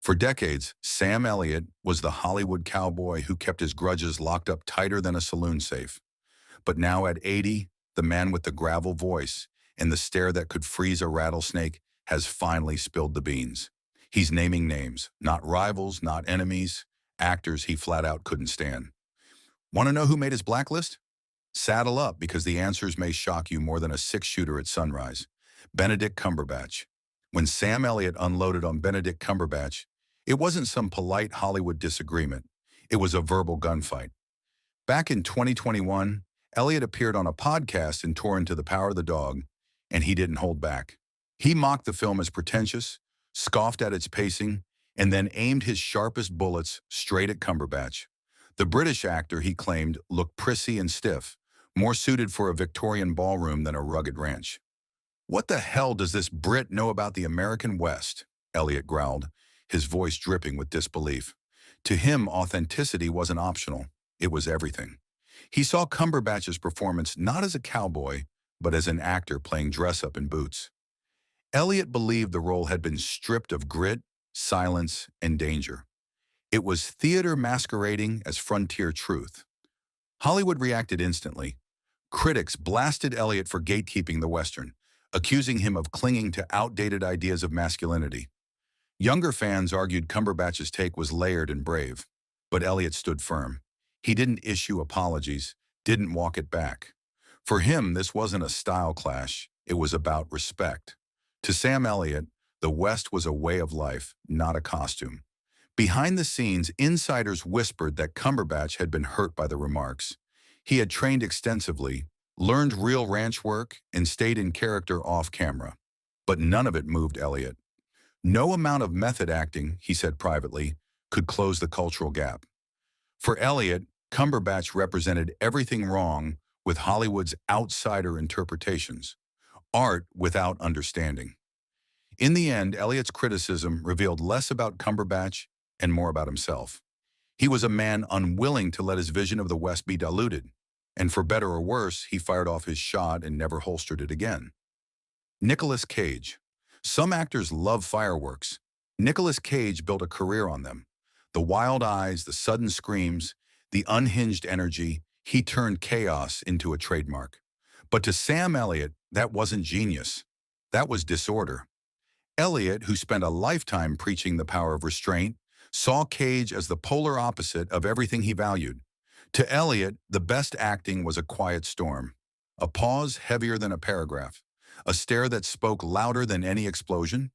For decades, Sam Elliott was the Hollywood cowboy who kept his grudges locked up tighter than a saloon safe. But now at 80, the man with the gravel voice and the stare that could freeze a rattlesnake has finally spilled the beans. He's naming names, not rivals, not enemies, actors he flat out couldn't stand. Want to know who made his blacklist? Saddle up, because the answers may shock you more than a six-shooter at sunrise. Benedict Cumberbatch. When Sam Elliott unloaded on Benedict Cumberbatch, it wasn't some polite Hollywood disagreement. It was a verbal gunfight. Back in 2021, Elliott appeared on a podcast and tore into The Power of the Dog, and he didn't hold back. He mocked the film as pretentious, scoffed at its pacing, and then aimed his sharpest bullets straight at Cumberbatch. The British actor, he claimed, looked prissy and stiff, more suited for a Victorian ballroom than a rugged ranch. "What the hell does this Brit know about the American West?" Elliott growled, his voice dripping with disbelief. To him, authenticity wasn't optional. It was everything. He saw Cumberbatch's performance not as a cowboy, but as an actor playing dress-up in boots. Elliott believed the role had been stripped of grit, silence, and danger. It was theater masquerading as frontier truth. Hollywood reacted instantly. Critics blasted Elliott for gatekeeping the Western, accusing him of clinging to outdated ideas of masculinity. Younger fans argued Cumberbatch's take was layered and brave, but Elliott stood firm. He didn't issue apologies, didn't walk it back. For him, this wasn't a style clash, it was about respect. To Sam Elliott, the West was a way of life, not a costume. Behind the scenes, insiders whispered that Cumberbatch had been hurt by the remarks. He had trained extensively, learned real ranch work, and stayed in character off camera. But none of it moved Elliott. No amount of method acting, he said privately, could close the cultural gap. For Elliott, Cumberbatch represented everything wrong with Hollywood's outsider interpretations, art without understanding. In the end, Elliott's criticism revealed less about Cumberbatch and more about himself. He was a man unwilling to let his vision of the West be diluted, and for better or worse, he fired off his shot and never holstered it again. Nicolas Cage. Some actors love fireworks. Nicolas Cage built a career on them. The wild eyes, the sudden screams, the unhinged energy, he turned chaos into a trademark. But to Sam Elliott, that wasn't genius. That was disorder. Elliott, who spent a lifetime preaching the power of restraint, saw Cage as the polar opposite of everything he valued. To Elliott, the best acting was a quiet storm, a pause heavier than a paragraph, a stare that spoke louder than any explosion.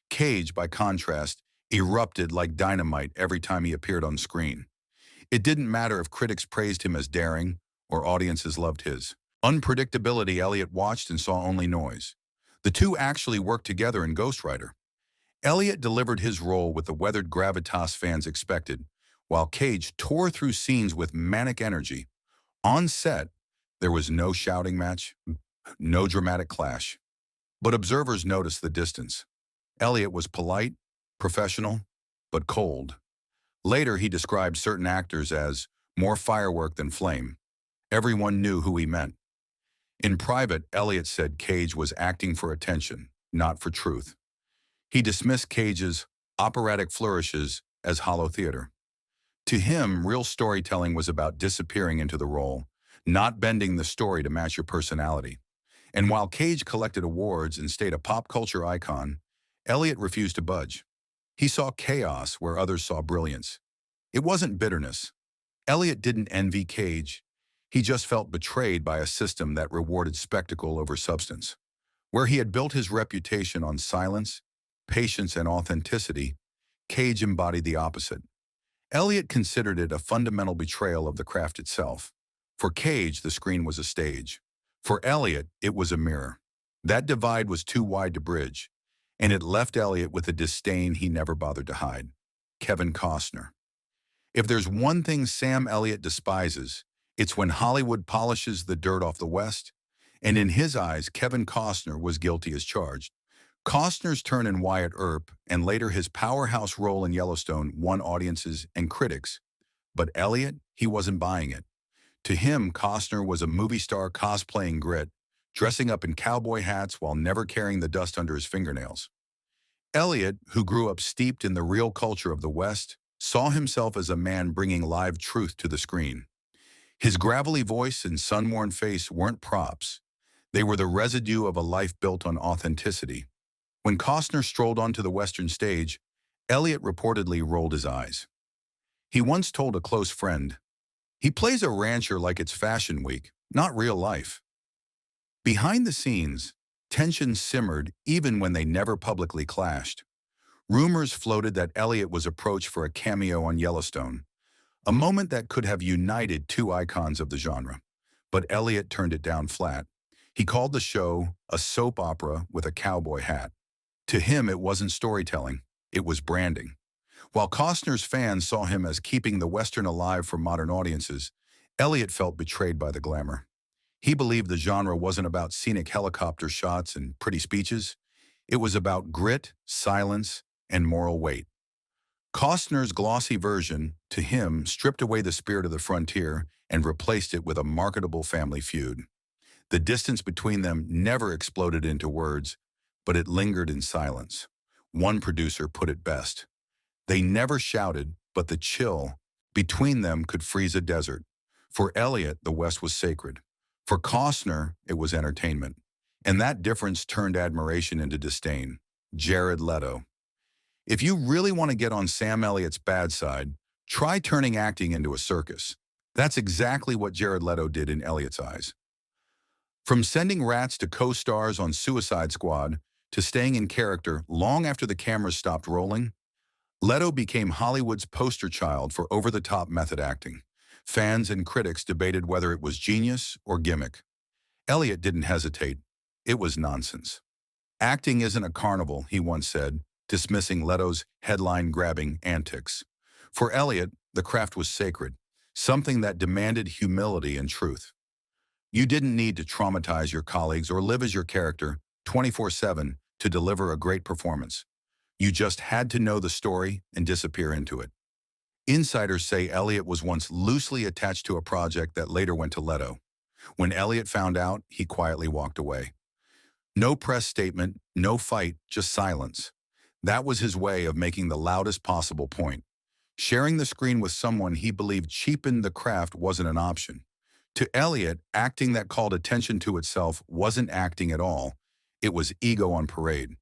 Cage, by contrast, erupted like dynamite every time he appeared on screen. It didn't matter if critics praised him as daring or audiences loved his unpredictability. Elliott watched and saw only noise. The two actually worked together in Ghost Rider. Elliott delivered his role with the weathered gravitas fans expected, while Cage tore through scenes with manic energy. On set, there was no shouting match, no dramatic clash. But observers noticed the distance. Elliott was polite, professional, but cold. Later, he described certain actors as more firework than flame. Everyone knew who he meant. In private, Elliott said Cage was acting for attention, not for truth. He dismissed Cage's operatic flourishes as hollow theater. To him, real storytelling was about disappearing into the role, not bending the story to match your personality. And while Cage collected awards and stayed a pop culture icon, Elliott refused to budge. He saw chaos where others saw brilliance. It wasn't bitterness. Elliott didn't envy Cage. He just felt betrayed by a system that rewarded spectacle over substance. Where he had built his reputation on silence, patience, and authenticity, Cage embodied the opposite. Elliott considered it a fundamental betrayal of the craft itself. For Cage, the screen was a stage. For Elliott, it was a mirror. That divide was too wide to bridge, and it left Elliott with a disdain he never bothered to hide. Kevin Costner. If there's one thing Sam Elliott despises, it's when Hollywood polishes the dirt off the West, and in his eyes, Kevin Costner was guilty as charged. Costner's turn in Wyatt Earp, and later his powerhouse role in Yellowstone, won audiences and critics. But Elliott, he wasn't buying it. To him, Costner was a movie star cosplaying grit, dressing up in cowboy hats while never carrying the dust under his fingernails. Elliot, who grew up steeped in the real culture of the West, saw himself as a man bringing live truth to the screen. His gravelly voice and sun-worn face weren't props. They were the residue of a life built on authenticity. When Costner strolled onto the Western stage, Elliot reportedly rolled his eyes. He once told a close friend, "He plays a rancher like it's Fashion Week, not real life." Behind the scenes, tension simmered even when they never publicly clashed. Rumors floated that Elliot was approached for a cameo on Yellowstone, a moment that could have united two icons of the genre. But Elliot turned it down flat. He called the show a soap opera with a cowboy hat. To him, it wasn't storytelling, it was branding. While Costner's fans saw him as keeping the Western alive for modern audiences, Elliot felt betrayed by the glamour. He believed the genre wasn't about scenic helicopter shots and pretty speeches. It was about grit, silence, and moral weight. Costner's glossy version, to him, stripped away the spirit of the frontier and replaced it with a marketable family feud. The distance between them never exploded into words, but it lingered in silence. One producer put it best. They never shouted, but the chill between them could freeze a desert. For Elliot, the West was sacred. For Costner, it was entertainment. And that difference turned admiration into disdain. Jared Leto. If you really want to get on Sam Elliott's bad side, try turning acting into a circus. That's exactly what Jared Leto did in Elliott's eyes. From sending rats to co-stars on Suicide Squad to staying in character long after the cameras stopped rolling, Leto became Hollywood's poster child for over-the-top method acting. Fans and critics debated whether it was genius or gimmick. Elliot didn't hesitate. It was nonsense. "Acting isn't a carnival," he once said, dismissing Leto's headline-grabbing antics. For Elliot, the craft was sacred, something that demanded humility and truth. You didn't need to traumatize your colleagues or live as your character 24/7 to deliver a great performance. You just had to know the story and disappear into it. Insiders say Elliot was once loosely attached to a project that later went to Leto. When Elliot found out, he quietly walked away. No press statement, no fight, just silence. That was his way of making the loudest possible point. Sharing the screen with someone he believed cheapened the craft wasn't an option. To Elliot, acting that called attention to itself wasn't acting at all. It was ego on parade.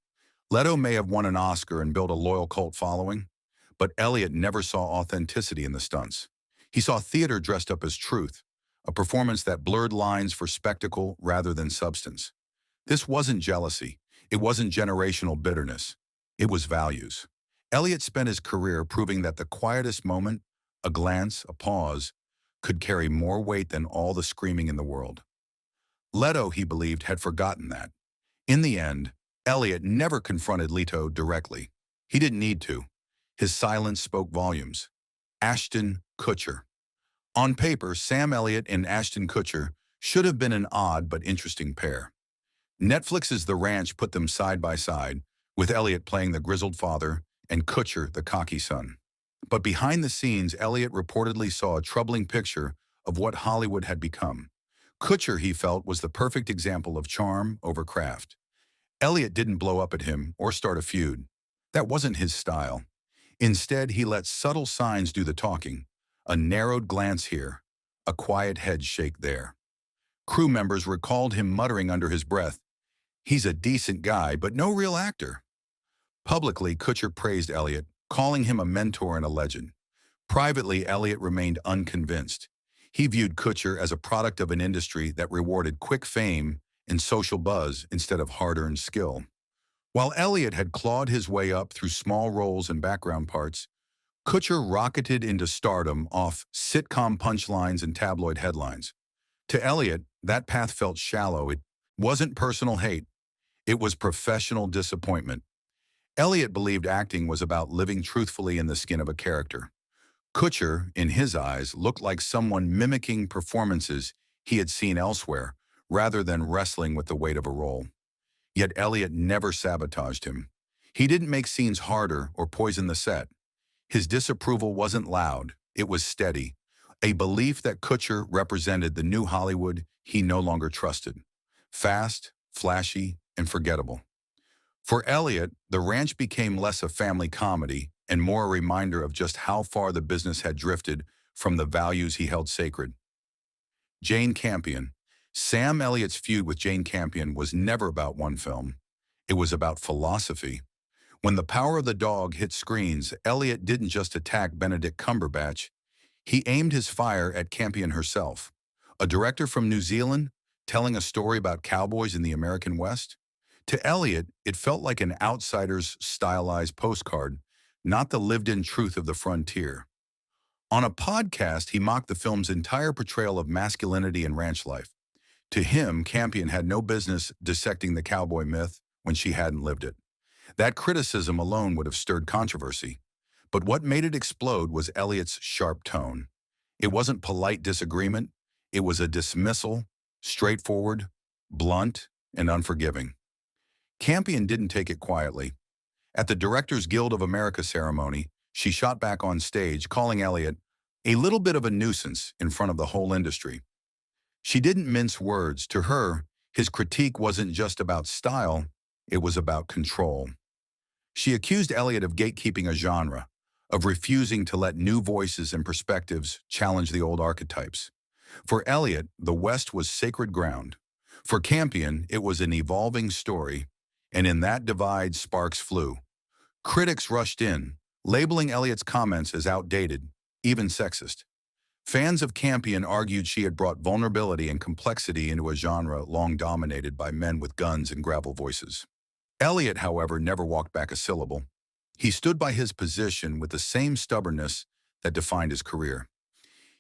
Leto may have won an Oscar and built a loyal cult following, but Elliot never saw authenticity in the stunts. He saw theater dressed up as truth, a performance that blurred lines for spectacle rather than substance. This wasn't jealousy. It wasn't generational bitterness. It was values. Elliot spent his career proving that the quietest moment, a glance, a pause, could carry more weight than all the screaming in the world. Leto, he believed, had forgotten that. In the end, Elliot never confronted Leto directly. He didn't need to. His silence spoke volumes. Ashton Kutcher. On paper, Sam Elliott and Ashton Kutcher should have been an odd but interesting pair. Netflix's The Ranch put them side by side, with Elliott playing the grizzled father and Kutcher the cocky son. But behind the scenes, Elliott reportedly saw a troubling picture of what Hollywood had become. Kutcher, he felt, was the perfect example of charm over craft. Elliott didn't blow up at him or start a feud. That wasn't his style. Instead, he let subtle signs do the talking. A narrowed glance here, a quiet head shake there. Crew members recalled him muttering under his breath, "He's a decent guy, but no real actor." Publicly, Kutcher praised Elliott, calling him a mentor and a legend. Privately, Elliott remained unconvinced. He viewed Kutcher as a product of an industry that rewarded quick fame and social buzz instead of hard-earned skill. While Elliott had clawed his way up through small roles and background parts, Kutcher rocketed into stardom off sitcom punchlines and tabloid headlines. To Elliott, that path felt shallow. It wasn't personal hate. It was professional disappointment. Elliott believed acting was about living truthfully in the skin of a character. Kutcher, in his eyes, looked like someone mimicking performances he had seen elsewhere, rather than wrestling with the weight of a role. Yet Elliott never sabotaged him. He didn't make scenes harder or poison the set. His disapproval wasn't loud, it was steady, a belief that Kutcher represented the new Hollywood he no longer trusted. Fast, flashy, and forgettable. For Elliot, the ranch became less a family comedy and more a reminder of just how far the business had drifted from the values he held sacred. Jane Campion. Sam Elliott's feud with Jane Campion was never about one film. It was about philosophy. When The Power of the Dog hit screens, Elliott didn't just attack Benedict Cumberbatch. He aimed his fire at Campion herself, a director from New Zealand telling a story about cowboys in the American West. To Elliott, it felt like an outsider's stylized postcard, not the lived-in truth of the frontier. On a podcast, he mocked the film's entire portrayal of masculinity and ranch life. To him, Campion had no business dissecting the cowboy myth when she hadn't lived it. That criticism alone would have stirred controversy. But what made it explode was Elliott's sharp tone. It wasn't polite disagreement. It was a dismissal, straightforward, blunt, and unforgiving. Campion didn't take it quietly. At the Directors Guild of America ceremony, she shot back on stage, calling Elliott a little bit of a nuisance in front of the whole industry. She didn't mince words. To her, his critique wasn't just about style, it was about control. She accused Elliott of gatekeeping a genre, of refusing to let new voices and perspectives challenge the old archetypes. For Elliott, the West was sacred ground. For Campion, it was an evolving story, and in that divide, sparks flew. Critics rushed in, labeling Elliott's comments as outdated, even sexist. Fans of Campion argued she had brought vulnerability and complexity into a genre long dominated by men with guns and gravel voices. Elliott, however, never walked back a syllable. He stood by his position with the same stubbornness that defined his career.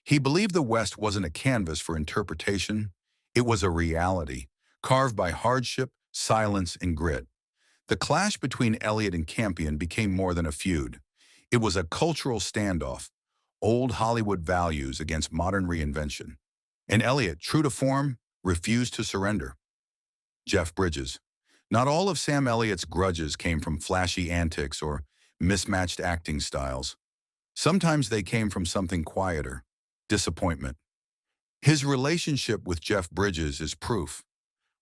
He believed the West wasn't a canvas for interpretation, it was a reality, carved by hardship, silence, and grit. The clash between Elliott and Campion became more than a feud. It was a cultural standoff, old Hollywood values against modern reinvention. And Elliott, true to form, refused to surrender. Jeff Bridges. Not all of Sam Elliott's grudges came from flashy antics or mismatched acting styles. Sometimes they came from something quieter, disappointment. His relationship with Jeff Bridges is proof.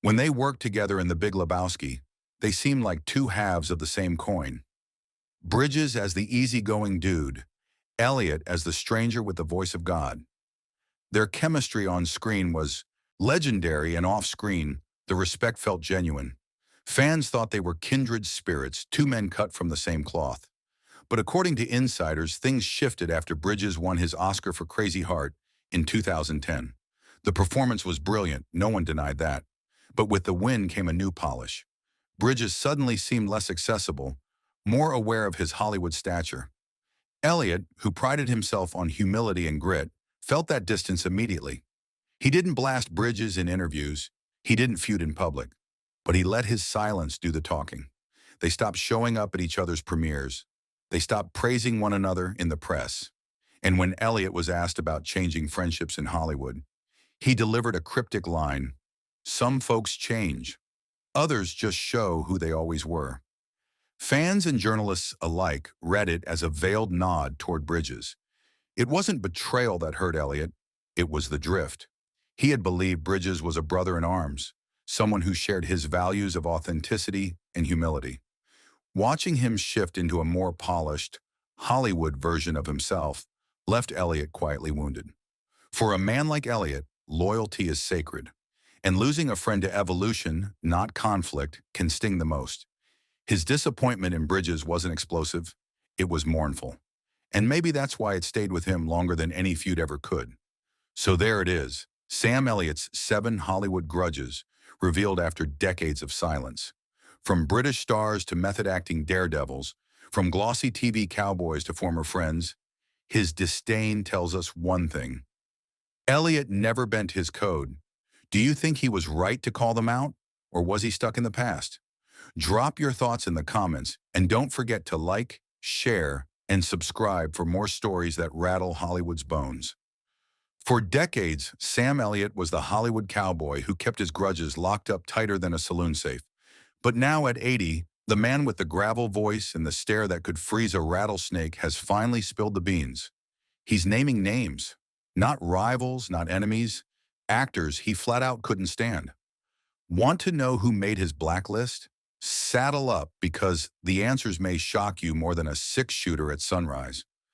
When they worked together in The Big Lebowski, they seemed like two halves of the same coin. Bridges as the easygoing dude, Elliott as the stranger with the voice of God. Their chemistry on screen was legendary, and off-screen, the respect felt genuine. Fans thought they were kindred spirits, two men cut from the same cloth. But according to insiders, things shifted after Bridges won his Oscar for Crazy Heart in 2010. The performance was brilliant, no one denied that. But with the win came a new polish. Bridges suddenly seemed less accessible, more aware of his Hollywood stature. Elliott, who prided himself on humility and grit, felt that distance immediately. He didn't blast Bridges in interviews, he didn't feud in public, but he let his silence do the talking. They stopped showing up at each other's premieres. They stopped praising one another in the press. And when Elliott was asked about changing friendships in Hollywood, he delivered a cryptic line: "Some folks change. Others just show who they always were." Fans and journalists alike read it as a veiled nod toward Bridges. It wasn't betrayal that hurt Elliott, it was the drift. He had believed Bridges was a brother in arms, someone who shared his values of authenticity and humility. Watching him shift into a more polished, Hollywood version of himself left Elliott quietly wounded. For a man like Elliott, loyalty is sacred, and losing a friend to evolution, not conflict, can sting the most. His disappointment in Bridges wasn't explosive, it was mournful. And maybe that's why it stayed with him longer than any feud ever could. So there it is, Sam Elliott's 7 Hollywood grudges, revealed after decades of silence. From British stars to method-acting daredevils, from glossy TV cowboys to former friends, his disdain tells us one thing. Elliott never bent his code. Do you think he was right to call them out, or was he stuck in the past? Drop your thoughts in the comments, and don't forget to like, share, and subscribe for more stories that rattle Hollywood's bones. For decades, Sam Elliott was the Hollywood cowboy who kept his grudges locked up tighter than a saloon safe. But now at 80, the man with the gravel voice and the stare that could freeze a rattlesnake has finally spilled the beans. He's naming names, not rivals, not enemies, actors he flat out couldn't stand. Want to know who made his blacklist? Saddle up because the answers may shock you more than a six-shooter at sunrise.